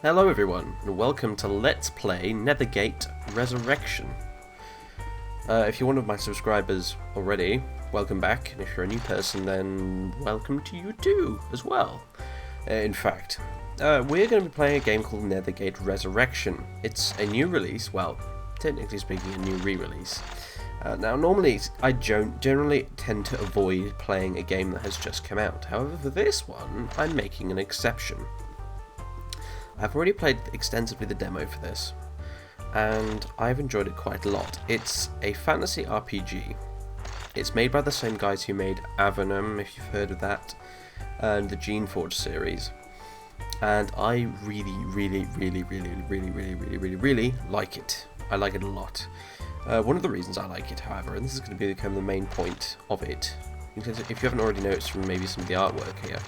Hello everyone, and welcome to Let's Play Nethergate Resurrection. If you're one of my subscribers already, welcome back, and if you're a new person, then welcome to you too, as well. In fact, we're going to be playing a game called Nethergate Resurrection. It's a new release, well, technically speaking, a new re-release. Now, normally, I generally tend to avoid playing a game that has just come out. However, for this one, I'm making an exception. I've already played extensively the demo for this, and I've enjoyed it quite a lot. It's a fantasy RPG. It's made by the same guys who made Avenum, if you've heard of that, and the Geneforge series. And I really like it. I like it a lot. One of the reasons I like it, however, and this is going to become the main point of it, because if you haven't already noticed from maybe some of the artwork here,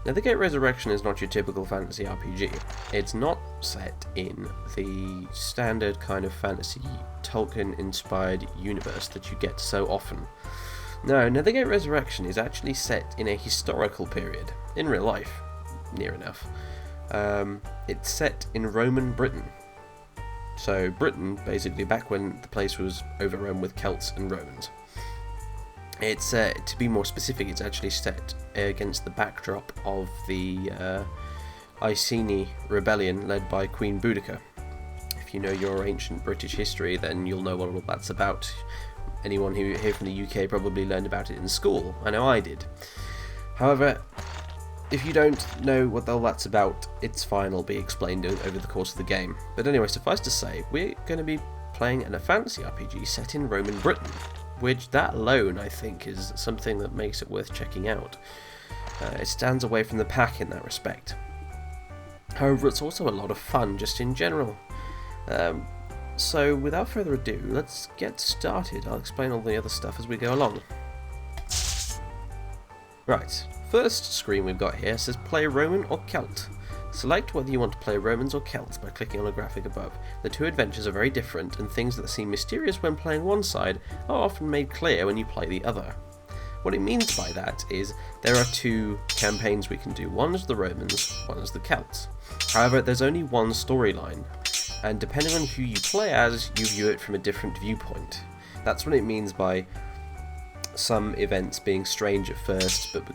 Nethergate Resurrection is not your typical fantasy RPG. It's not set in the standard kind of fantasy Tolkien-inspired universe that you get so often. No, Nethergate Resurrection is actually set in a historical period, in real life, near enough. It's set in Roman Britain. So Britain, basically back when the place was overrun with Celts and Romans. It's, to be more specific, it's actually set against the backdrop of the Iceni rebellion led by Queen Boudicca. If you know your ancient British history, then you'll know what all that's about. Anyone who here from the UK probably learned about it in school. I know I did. However, if you don't know what all that's about, it's fine, it'll be explained over the course of the game. But anyway, suffice to say, we're going to be playing in a fantasy RPG set in Roman Britain. Which, that alone, I think, is something that makes it worth checking out. It stands away from the pack in that respect. However, it's also a lot of fun, just in general. So, without further ado, let's get started. I'll explain all the other stuff as we go along. Right, first screen we've got here says play Roman or Celt. Select whether you want to play Romans or Celts by clicking on a graphic above. The two adventures are very different, and things that seem mysterious when playing one side are often made clear when you play the other. What it means by that is there are two campaigns we can do. One is the Romans, one is the Celts. However, there's only one storyline, and depending on who you play as, you view it from a different viewpoint. That's what it means by some events being strange at first, but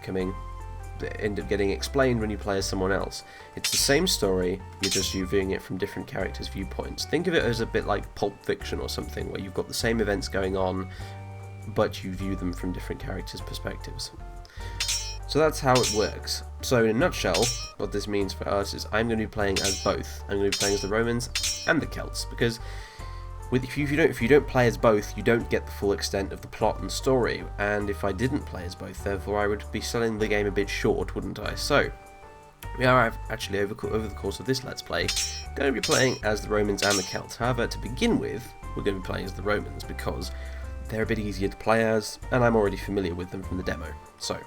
end up getting explained when you play as someone else. It's the same story, you're just viewing it from different characters' viewpoints. Think of it as a bit like Pulp Fiction or something, where you've got the same events going on, but you view them from different characters' perspectives. So that's how it works. So in a nutshell, what this means for us is I'm going to be playing as both. I'm going to be playing as the Romans and the Celts, because if you don't play as both, you don't get the full extent of the plot and story, and if I didn't play as both, therefore I would be selling the game a bit short, wouldn't I? So, we are actually, over the course of this Let's Play, going to be playing as the Romans and the Celts. However, to begin with, we're going to be playing as the Romans, because they're a bit easier to play as, and I'm already familiar with them from the demo. So,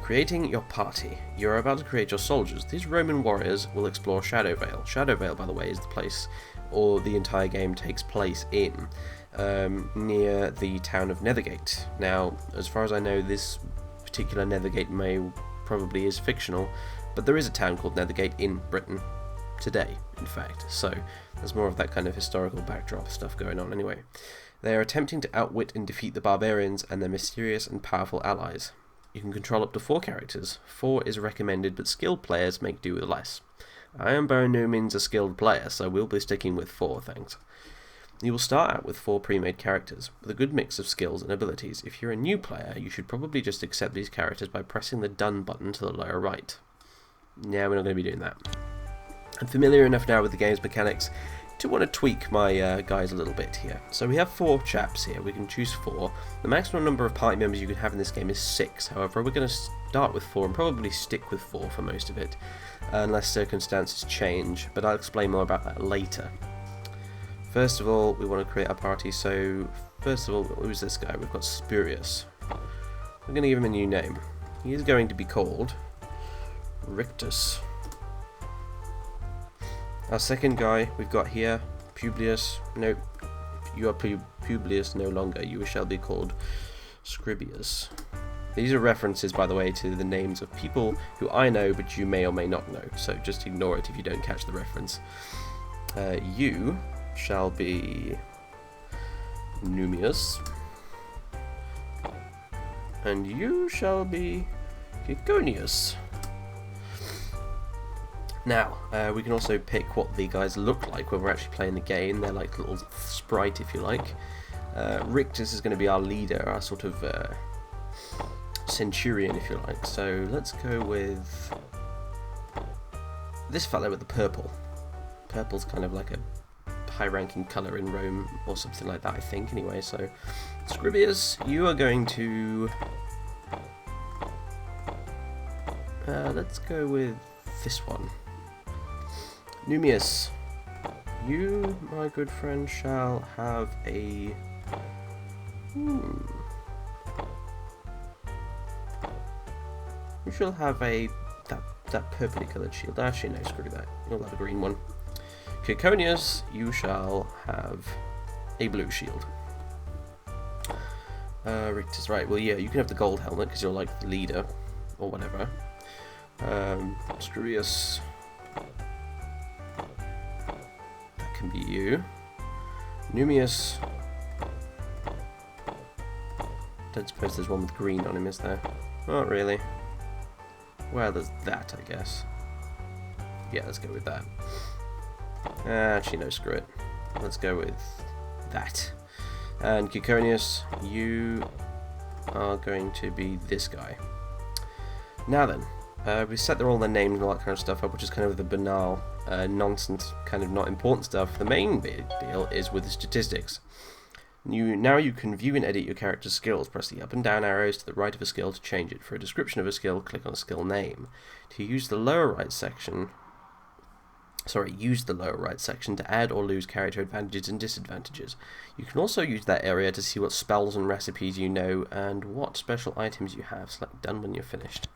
creating your party. You're about to create your soldiers. These Roman warriors will explore Shadowvale. Shadowvale, by the way, is the place or the entire game takes place in, near the town of Nethergate. Now, as far as I know, this particular Nethergate probably is fictional, but there is a town called Nethergate in Britain today, in fact, so there's more of that kind of historical backdrop stuff going on anyway. They are attempting to outwit and defeat the barbarians and their mysterious and powerful allies. You can control up to 4 characters. 4 is recommended, but skilled players make do with less. I am by no means a skilled player, so we'll be sticking with 4, thanks. You will start out with 4 pre-made characters, with a good mix of skills and abilities. If you're a new player, you should probably just accept these characters by pressing the Done button to the lower right. Yeah, we're not going to be doing that. I'm familiar enough now with the game's mechanics to want to tweak my guys a little bit here. So we have 4 chaps here, we can choose 4. The maximum number of party members you can have in this game is 6, however we're going to start with 4 and probably stick with 4 for most of it, unless circumstances change, but I'll explain more about that later. First of all, we want to create our party, so first of all, who's this guy? We've got Spurius. We're going to give him a new name. He is going to be called Rictus. Our second guy we've got here, Publius. Nope, you are Publius no longer. You shall be called Scribius. These are references, by the way, to the names of people who I know, but you may or may not know. So just ignore it if you don't catch the reference. You shall be Numeus, and you shall be Kiko Gnaeus. Now, we can also pick what the guys look like when we're actually playing the game. They're like little sprite, if you like. Rictus is going to be our leader, our sort of centurion, if you like. So let's go with this fellow with the purple. Purple's kind of like a high-ranking colour in Rome, or something like that, I think. Anyway, so Rubeus, you are going to... let's go with this one. Numeus, you, my good friend, shall have a... You shall have a... that purpley coloured shield. Actually, no, screw that. You'll have a green one. Kiko Gnaeus, you shall have a blue shield. Rictus, right, well, yeah, you can have the gold helmet, because you're like the leader, or whatever. Rubeus, that can be you. Numeus, don't suppose there's one with green on him, is there? Not really. Well, there's that, I guess. Yeah, let's go with that. Actually, no, screw it. Let's go with that. And Kiko Gnaeus, you are going to be this guy. Now then, we set all their names and all that kind of stuff up, which is kind of the banal, nonsense, kind of not important stuff. The main big deal is with the statistics. Now you can view and edit your character's skills. Press the up and down arrows to the right of a skill to change it. For a description of a skill, click on a skill name. To use the lower right section... use the lower right section to add or lose character advantages and disadvantages. You can also use that area to see what spells and recipes you know and what special items you have. Select done when you're finished.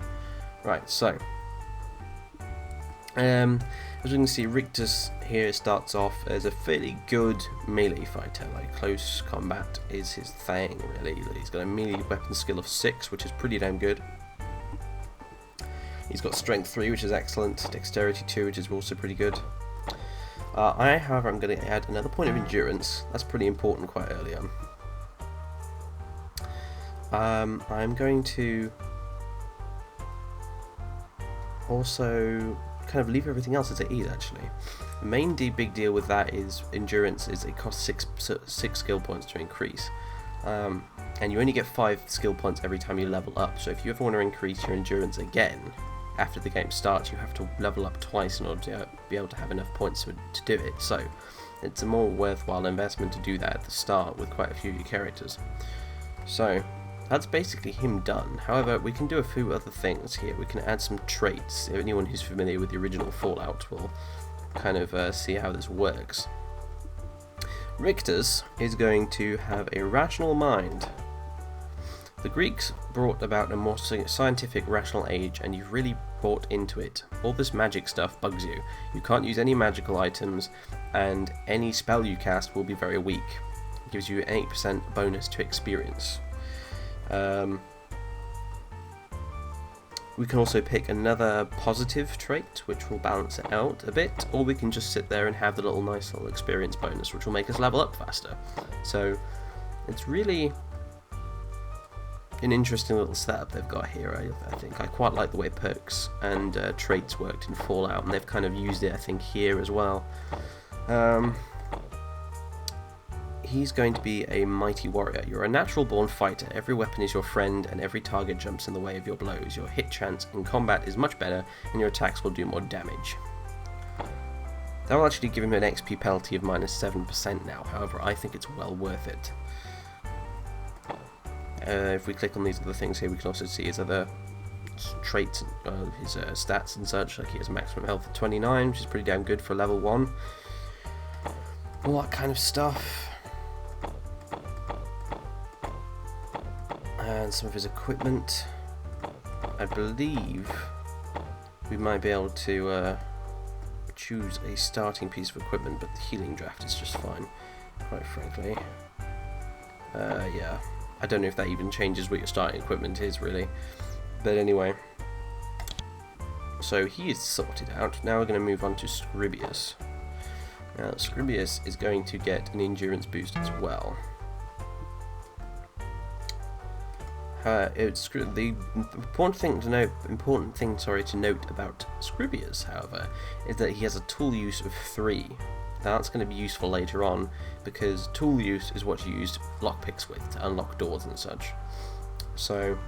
Right, so as we can see, Rictus here starts off as a fairly good melee fighter. Like, close combat is his thing, really. He's got a melee weapon skill of 6, which is pretty damn good. He's got strength 3, which is excellent, dexterity 2, which is also pretty good. However, I'm going to add another point of endurance. That's pretty important quite early on. I'm going to also kind of leave everything else as it is, actually. The main big deal with that is endurance is it costs 6 skill points to increase. And you only get 5 skill points every time you level up, so if you ever want to increase your endurance again after the game starts, you have to level up twice in order to be able to have enough points to do it. So it's a more worthwhile investment to do that at the start with quite a few of your characters. So that's basically him done. However, we can do a few other things here. We can add some traits. Anyone who's familiar with the original Fallout will kind of see how this works. Rictus is going to have a rational mind. The Greeks brought about a more scientific, rational age, and you've really bought into it. All this magic stuff bugs you. You can't use any magical items, and any spell you cast will be very weak. It gives you an 8% bonus to experience. We can also pick another positive trait, which will balance it out a bit, or we can just sit there and have the nice little experience bonus, which will make us level up faster. So it's really an interesting little setup they've got here. I think I quite like the way perks and traits worked in Fallout, and they've kind of used it, I think, here as well. He's going to be a mighty warrior. You're a natural-born fighter. Every weapon is your friend, and every target jumps in the way of your blows. Your hit chance in combat is much better, and your attacks will do more damage. That will actually give him an XP penalty of -7% now. However, I think it's well worth it. If we click on these other things here, we can also see his other traits, his stats and such. Like, he has maximum health of 29, which is pretty damn good for level 1. All that kind of stuff. And some of his equipment. I believe we might be able to choose a starting piece of equipment, but the healing draft is just fine, quite frankly. Yeah. I don't know if that even changes what your starting equipment is, really. But anyway. So he is sorted out. Now we're going to move on to Rubeus. Now, Rubeus is going to get an endurance boost as well. The important thing to note about Rubeus, however, is that he has a tool use of 3. Now, that's going to be useful later on, because tool use is what you use lockpicks with to unlock doors and such. So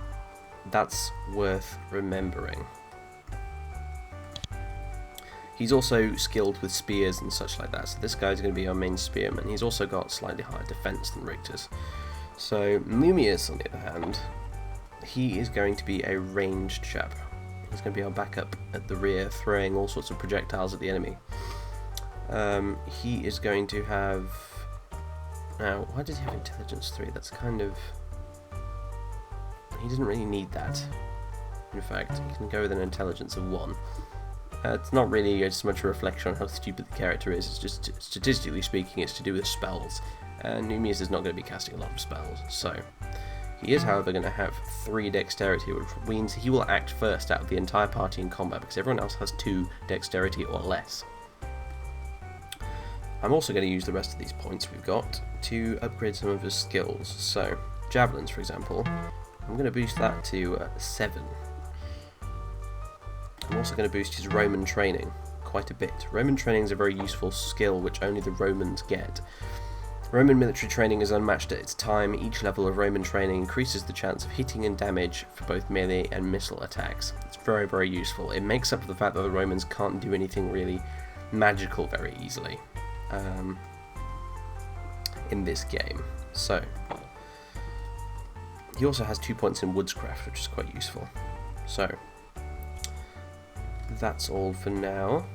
that's worth remembering. He's also skilled with spears and such like that, so this guy's going to be our main spearman. He's also got slightly higher defense than Rictus. So Mumius, on the other hand, he is going to be a ranged chap. He's going to be our backup at the rear, throwing all sorts of projectiles at the enemy. He is going to have... Now, why does he have intelligence 3? That's kind of... He doesn't really need that. In fact, he can go with an intelligence of 1. It's not really as much a reflection on how stupid the character is, it's just, statistically speaking, it's to do with spells. And Numius is not going to be casting a lot of spells, so... He is, however, going to have 3 dexterity, which means he will act first out of the entire party in combat, because everyone else has 2 dexterity or less. I'm also going to use the rest of these points we've got to upgrade some of his skills. So, javelins, for example, I'm going to boost that to 7. I'm also going to boost his Roman training quite a bit. Roman training is a very useful skill which only the Romans get. Roman military training is unmatched at its time. Each level of Roman training increases the chance of hitting and damage for both melee and missile attacks. It's very, very useful. It makes up for the fact that the Romans can't do anything really magical very easily in this game. So, he also has 2 points in woodscraft, which is quite useful. So, that's all for now.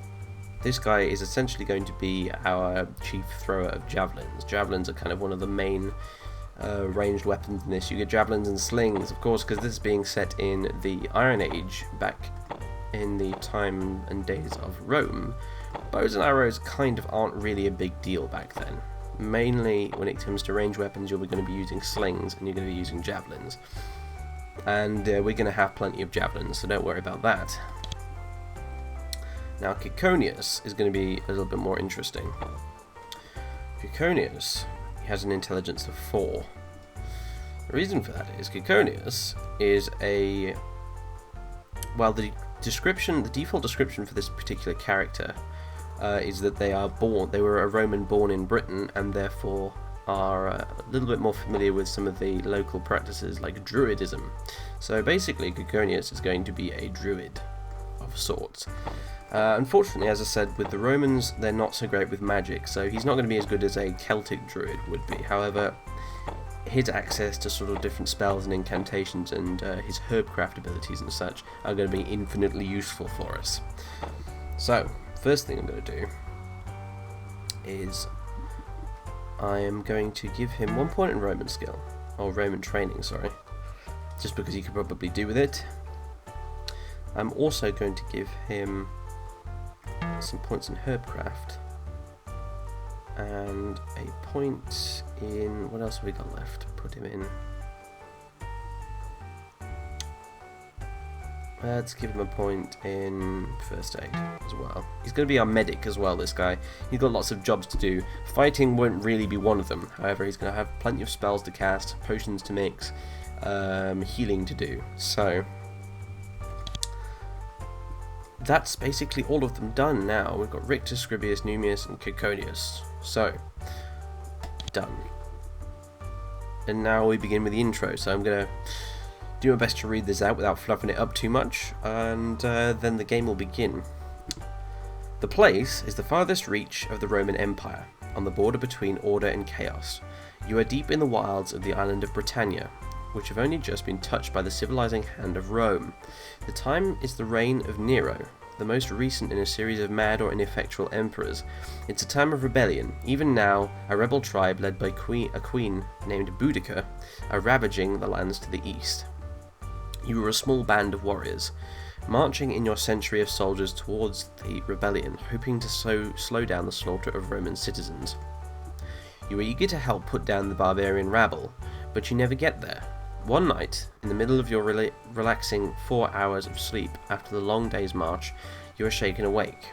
This guy is essentially going to be our chief thrower of javelins. Javelins are kind of one of the main ranged weapons in this. You get javelins and slings, of course, because this is being set in the Iron Age, back in the time and days of Rome. Bows and arrows kind of aren't really a big deal back then. Mainly, when it comes to ranged weapons, you're going to be using slings and you're going to be using javelins. And we're going to have plenty of javelins, so don't worry about that. Now, Kiko Gnaeus is going to be a little bit more interesting. Kiko Gnaeus, he has an intelligence of 4. The reason for that is Kiko Gnaeus is a... Well, the default description for this particular character is that they were a Roman born in Britain and therefore are a little bit more familiar with some of the local practices like Druidism. So basically, Kiko Gnaeus is going to be a Druid of sorts. Unfortunately, as I said, with the Romans, they're not so great with magic, so he's not going to be as good as a Celtic Druid would be. However, his access to sort of different spells and incantations and his herbcraft abilities and such are going to be infinitely useful for us. So, first thing I'm going to do is I am going to give him 1 point in Roman skill, or Roman training, sorry, just because he could probably do with it. I'm also going to give him some points in herbcraft and a point in... what else have we got left to put him in? Let's give him a point in first aid as well. He's going to be our medic as well, this guy. He's got lots of jobs to do. Fighting won't really be one of them. However, he's going to have plenty of spells to cast, potions to mix, healing to do. So that's basically all of them done now. We've got Rictus, Rubeus, Numius, and Kiko Gnaeus. So, done. And now we begin with the intro. So I'm going to do my best to read this out without fluffing it up too much, and then the game will begin. The place is the farthest reach of the Roman Empire, on the border between order and chaos. You are deep in the wilds of the island of Britannia, which have only just been touched by the civilizing hand of Rome. The time is the reign of Nero, the most recent in a series of mad or ineffectual emperors. It's a time of rebellion. Even now, a rebel tribe led by a queen named Boudicca are ravaging the lands to the east. You are a small band of warriors, marching in your century of soldiers towards the rebellion, hoping to slow down the slaughter of Roman citizens. You are eager to help put down the barbarian rabble, but you never get there. One night, in the middle of your relaxing 4 hours of sleep after the long day's march, you are shaken awake.